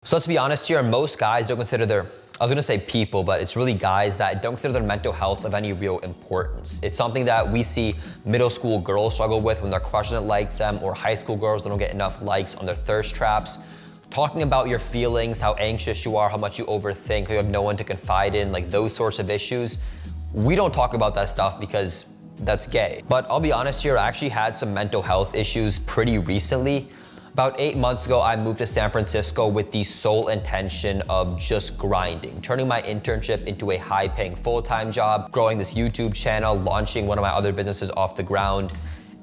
So let's be honest here, most guys don't consider I was gonna say people, but it's really guys that don't consider their mental health of any real importance. It's something that we see middle school girls struggle with when their crush doesn't like them, or high school girls that don't get enough likes on their thirst traps. Talking about your feelings, how anxious you are, how much you overthink, how you have no one to confide in, like those sorts of issues. We don't talk about that stuff because that's gay. But I'll be honest here, I actually had some mental health issues pretty recently. About 8 months ago, I moved to San Francisco with the sole intention of just grinding, turning my internship into a high-paying full-time job, growing this YouTube channel, launching one of my other businesses off the ground.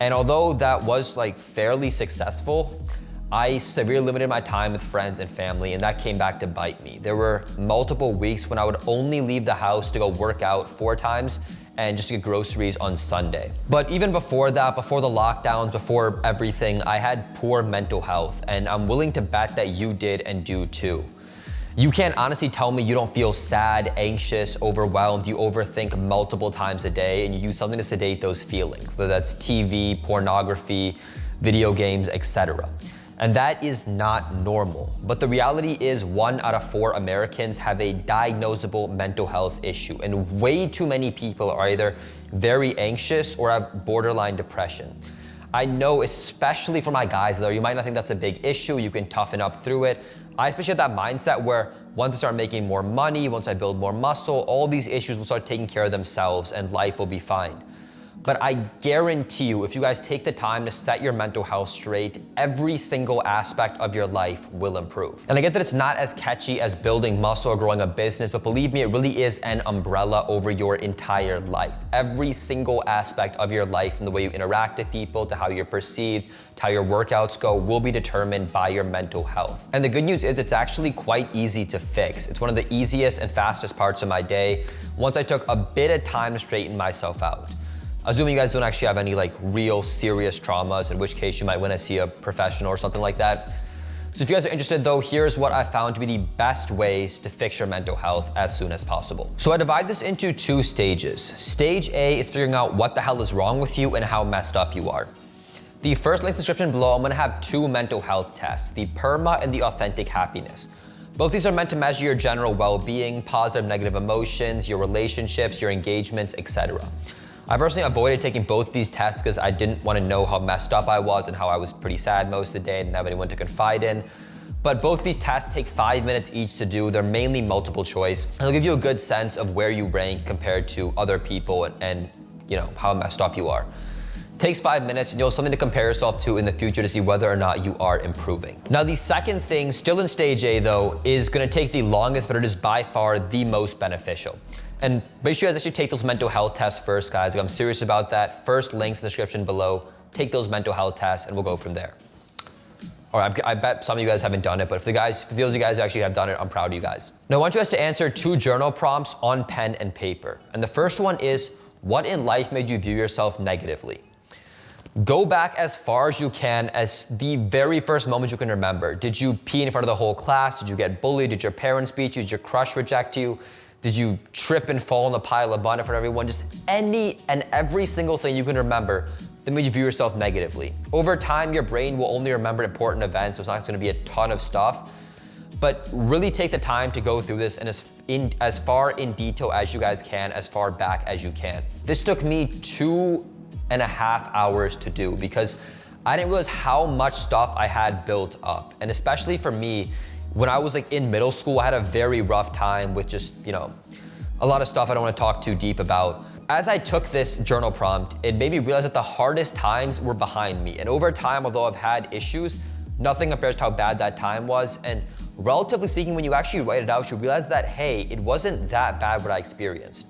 And although that was fairly successful, I severely limited my time with friends and family, and that came back to bite me. There were multiple weeks when I would only leave the house to go work out 4 times and just to get groceries on Sunday. But even before that, before the lockdowns, before everything, I had poor mental health, and I'm willing to bet that you did and do too. You can't honestly tell me you don't feel sad, anxious, overwhelmed, you overthink multiple times a day, and you use something to sedate those feelings, whether that's TV, pornography, video games, etc. And that is not normal. But the reality is 1 out of 4 Americans have a diagnosable mental health issue, and way too many people are either very anxious or have borderline depression. I know, especially for my guys though, you might not think that's a big issue, you can toughen up through it. I especially have that mindset where once I start making more money, once I build more muscle, all these issues will start taking care of themselves and life will be fine. But I guarantee you, if you guys take the time to set your mental health straight, every single aspect of your life will improve. And I get that it's not as catchy as building muscle or growing a business, but believe me, it really is an umbrella over your entire life. Every single aspect of your life, from the way you interact with people, to how you're perceived, to how your workouts go, will be determined by your mental health. And the good news is it's actually quite easy to fix. It's one of the easiest and fastest parts of my day once I took a bit of time to straighten myself out. Assuming you guys don't actually have any real serious traumas, in which case you might want to see a professional or something like that. So if you guys are interested though, here's what I found to be the best ways to fix your mental health as soon as possible. So I divide this into 2 stages. Stage A is figuring out what the hell is wrong with you and how messed up you are. The first link in the description below, I'm gonna have 2 mental health tests, the PERMA and the Authentic Happiness. Both these are meant to measure your general well-being, positive, negative emotions, your relationships, your engagements, etc. I personally avoided taking both these tests because I didn't want to know how messed up I was and how I was pretty sad most of the day and didn't have anyone to confide in. But both these tests take 5 minutes each to do. They're mainly multiple choice. They'll give you a good sense of where you rank compared to other people and how messed up you are. It takes 5 minutes and you'll have something to compare yourself to in the future to see whether or not you are improving. Now the second thing, still in stage A though, is gonna take the longest, but it is by far the most beneficial. And make sure you guys actually take those mental health tests first, guys. If I'm serious about that, first links in the description below. Take those mental health tests and we'll go from there. All right, I bet some of you guys haven't done it, but for those of you guys who actually have done it, I'm proud of you guys. Now I want you guys to answer 2 journal prompts on pen and paper. And the first one is, what in life made you view yourself negatively? Go back as far as you can, as the very first moment you can remember. Did you pee in front of the whole class? Did you get bullied? Did your parents beat you? Did your crush reject you? Did you trip and fall in a pile of bun in front of everyone? Just any and every single thing you can remember that made you view yourself negatively. Over time, your brain will only remember important events, so it's not gonna be a ton of stuff. But really take the time to go through this and as far in detail as you guys can, as far back as you can. This took me 2.5 hours to do because I didn't realize how much stuff I had built up. And especially for me, when I was in middle school, I had a very rough time with just, a lot of stuff I don't want to talk too deep about. As I took this journal prompt, it made me realize that the hardest times were behind me. And over time, although I've had issues, nothing compares to how bad that time was. And relatively speaking, when you actually write it out, you realize that, hey, it wasn't that bad what I experienced.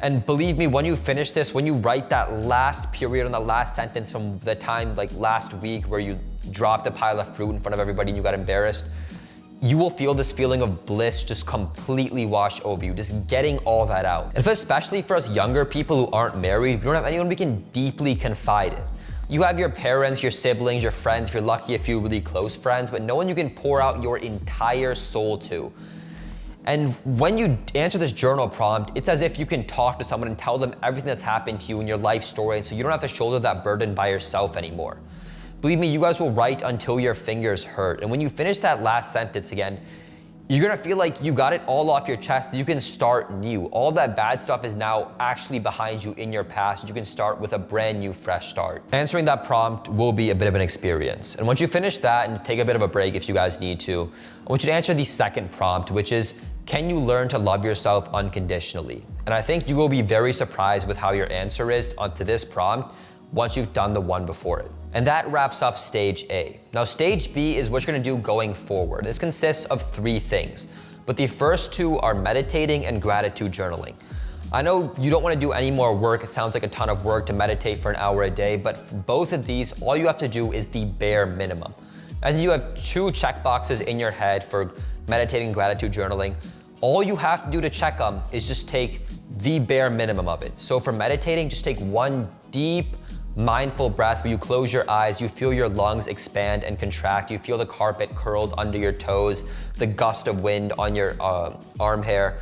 And believe me, when you finish this, when you write that last period on the last sentence from the time last week where you dropped a pile of fruit in front of everybody and you got embarrassed, you will feel this feeling of bliss just completely wash over you, just getting all that out. And especially for us younger people who aren't married, we don't have anyone we can deeply confide in. You have your parents, your siblings, your friends, if you're lucky, a few really close friends, but no one you can pour out your entire soul to. And when you answer this journal prompt, it's as if you can talk to someone and tell them everything that's happened to you in your life story, and so you don't have to shoulder that burden by yourself anymore. Believe me, you guys will write until your fingers hurt. And when you finish that last sentence again, you're gonna feel like you got it all off your chest. You can start new. All that bad stuff is now actually behind you in your past. You can start with a brand new, fresh start. Answering that prompt will be a bit of an experience. And once you finish that and take a bit of a break if you guys need to, I want you to answer the second prompt, which is, can you learn to love yourself unconditionally? And I think you will be very surprised with how your answer is onto this prompt once you've done the one before it. And that wraps up stage A. Now stage B is what you're gonna do going forward. This consists of 3 things, but the first 2 are meditating and gratitude journaling. I know you don't wanna do any more work. It sounds like a ton of work to meditate for an hour a day, but for both of these, all you have to do is the bare minimum. And you have 2 checkboxes in your head for meditating and gratitude journaling. All you have to do to check them is just take the bare minimum of it. So for meditating, just take 1 deep, mindful breath where you close your eyes, you feel your lungs expand and contract, you feel the carpet curled under your toes, the gust of wind on your arm hair,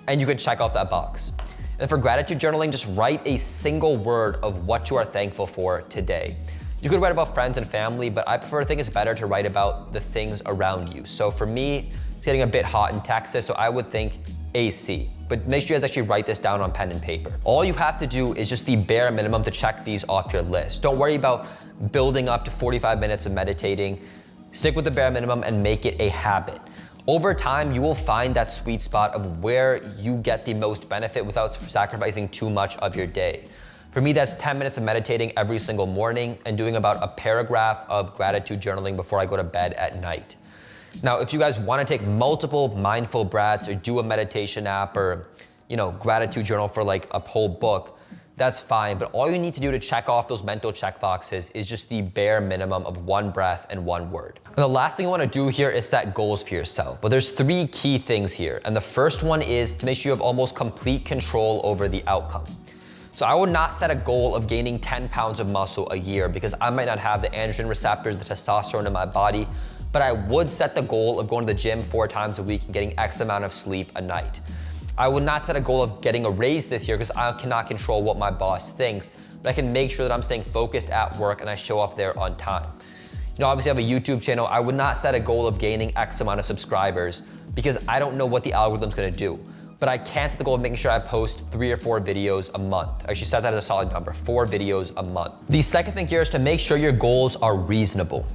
and you can check off that box. And for gratitude journaling, just write a single word of what you are thankful for today. You could write about friends and family, but I think it's better to write about the things around you. So for me, it's getting a bit hot in Texas, so I would think AC. But make sure you guys actually write this down on pen and paper. All you have to do is just the bare minimum to check these off your list. Don't worry about building up to 45 minutes of meditating. Stick with the bare minimum and make it a habit. Over time, you will find that sweet spot of where you get the most benefit without sacrificing too much of your day. For me, that's 10 minutes of meditating every single morning and doing about a paragraph of gratitude journaling before I go to bed at night. Now, if you guys want to take multiple mindful breaths or do a meditation app or, gratitude journal for like a whole book, that's fine. But all you need to do to check off those mental check boxes is just the bare minimum of 1 breath and 1 word. And the last thing you want to do here is set goals for yourself. But there's 3 key things here. And the first one is to make sure you have almost complete control over the outcome. So I would not set a goal of gaining 10 pounds of muscle a year because I might not have the androgen receptors, the testosterone in my body. But I would set the goal of going to the gym 4 times a week and getting X amount of sleep a night. I would not set a goal of getting a raise this year because I cannot control what my boss thinks, but I can make sure that I'm staying focused at work and I show up there on time. Obviously I have a YouTube channel. I would not set a goal of gaining X amount of subscribers because I don't know what the algorithm's gonna do. But I can set the goal of making sure I post 3 or 4 videos a month. I should set that as a solid number, 4 videos a month. The second thing here is to make sure your goals are reasonable.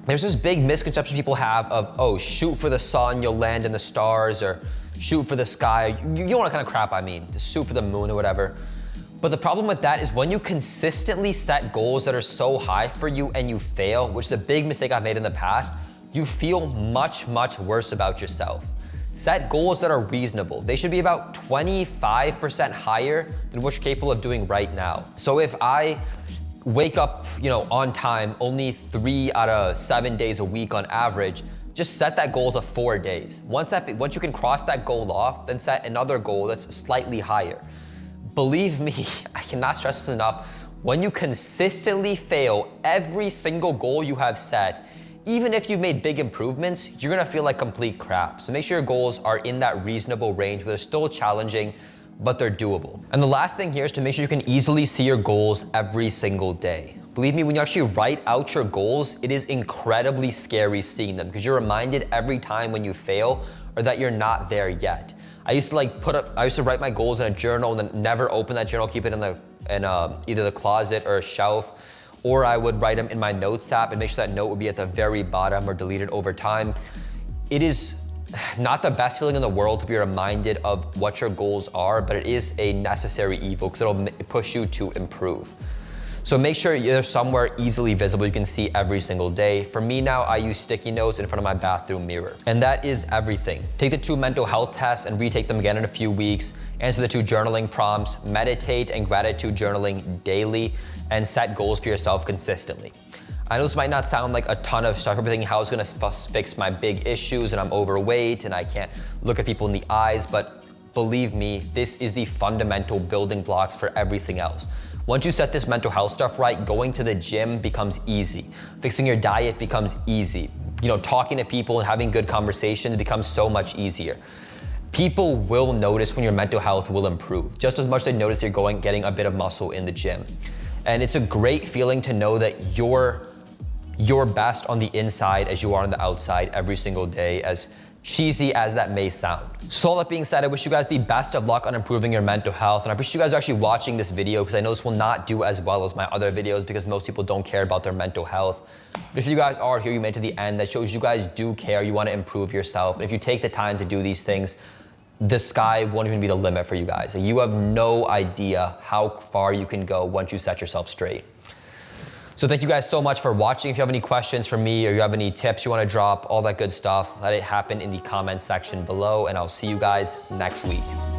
There's this big misconception people have of, oh, shoot for the sun, you'll land in the stars, or shoot for the sky. You know what kind of crap I mean, to shoot for the moon or whatever. But the problem with that is when you consistently set goals that are so high for you and you fail, which is a big mistake I've made in the past, you feel much, much worse about yourself. Set goals that are reasonable. They should be about 25% higher than what you're capable of doing right now. So if I wake up, on time only 3 out of 7 days a week on average, just set that goal to 4 days. Once you can cross that goal off, then set another goal that's slightly higher. Believe me, I cannot stress this enough, when you consistently fail every single goal you have set, even if you've made big improvements, you're gonna feel like complete crap. So make sure your goals are in that reasonable range where they're still challenging, but they're doable. And the last thing here is to make sure you can easily see your goals every single day. Believe me, when you actually write out your goals, it is incredibly scary seeing them because you're reminded every time when you fail or that you're not there yet. I used to write my goals in a journal and then never open that journal, keep it in either the closet or a shelf, or I would write them in my notes app and make sure that note would be at the very bottom or delete it over time. It is not the best feeling in the world to be reminded of what your goals are, but it is a necessary evil because it'll push you to improve. So make sure they're somewhere easily visible you can see every single day. For me now, I use sticky notes in front of my bathroom mirror. And that is everything. Take the 2 mental health tests and retake them again in a few weeks. Answer the 2 journaling prompts, meditate and gratitude journaling daily, and set goals for yourself consistently. I know this might not sound like a ton of stuff. You're thinking, how is it gonna fix my big issues and I'm overweight and I can't look at people in the eyes, but believe me, this is the fundamental building blocks for everything else. Once you set this mental health stuff right, going to the gym becomes easy. Fixing your diet becomes easy. Talking to people and having good conversations becomes so much easier. People will notice when your mental health will improve, just as much as they notice you're getting a bit of muscle in the gym. And it's a great feeling to know that your your best on the inside as you are on the outside every single day, as cheesy as that may sound. So all that being said, I wish you guys the best of luck on improving your mental health. And I appreciate you guys are actually watching this video, because I know this will not do as well as my other videos because most people don't care about their mental health. But if you guys are here, you made it to the end, that shows you guys do care, you want to improve yourself. And if you take the time to do these things, the sky won't even be the limit for you guys. Like, you have no idea how far you can go once you set yourself straight. So thank you guys so much for watching. If you have any questions for me, or you have any tips you want to drop, all that good stuff, let it happen in the comment section below, and I'll see you guys next week.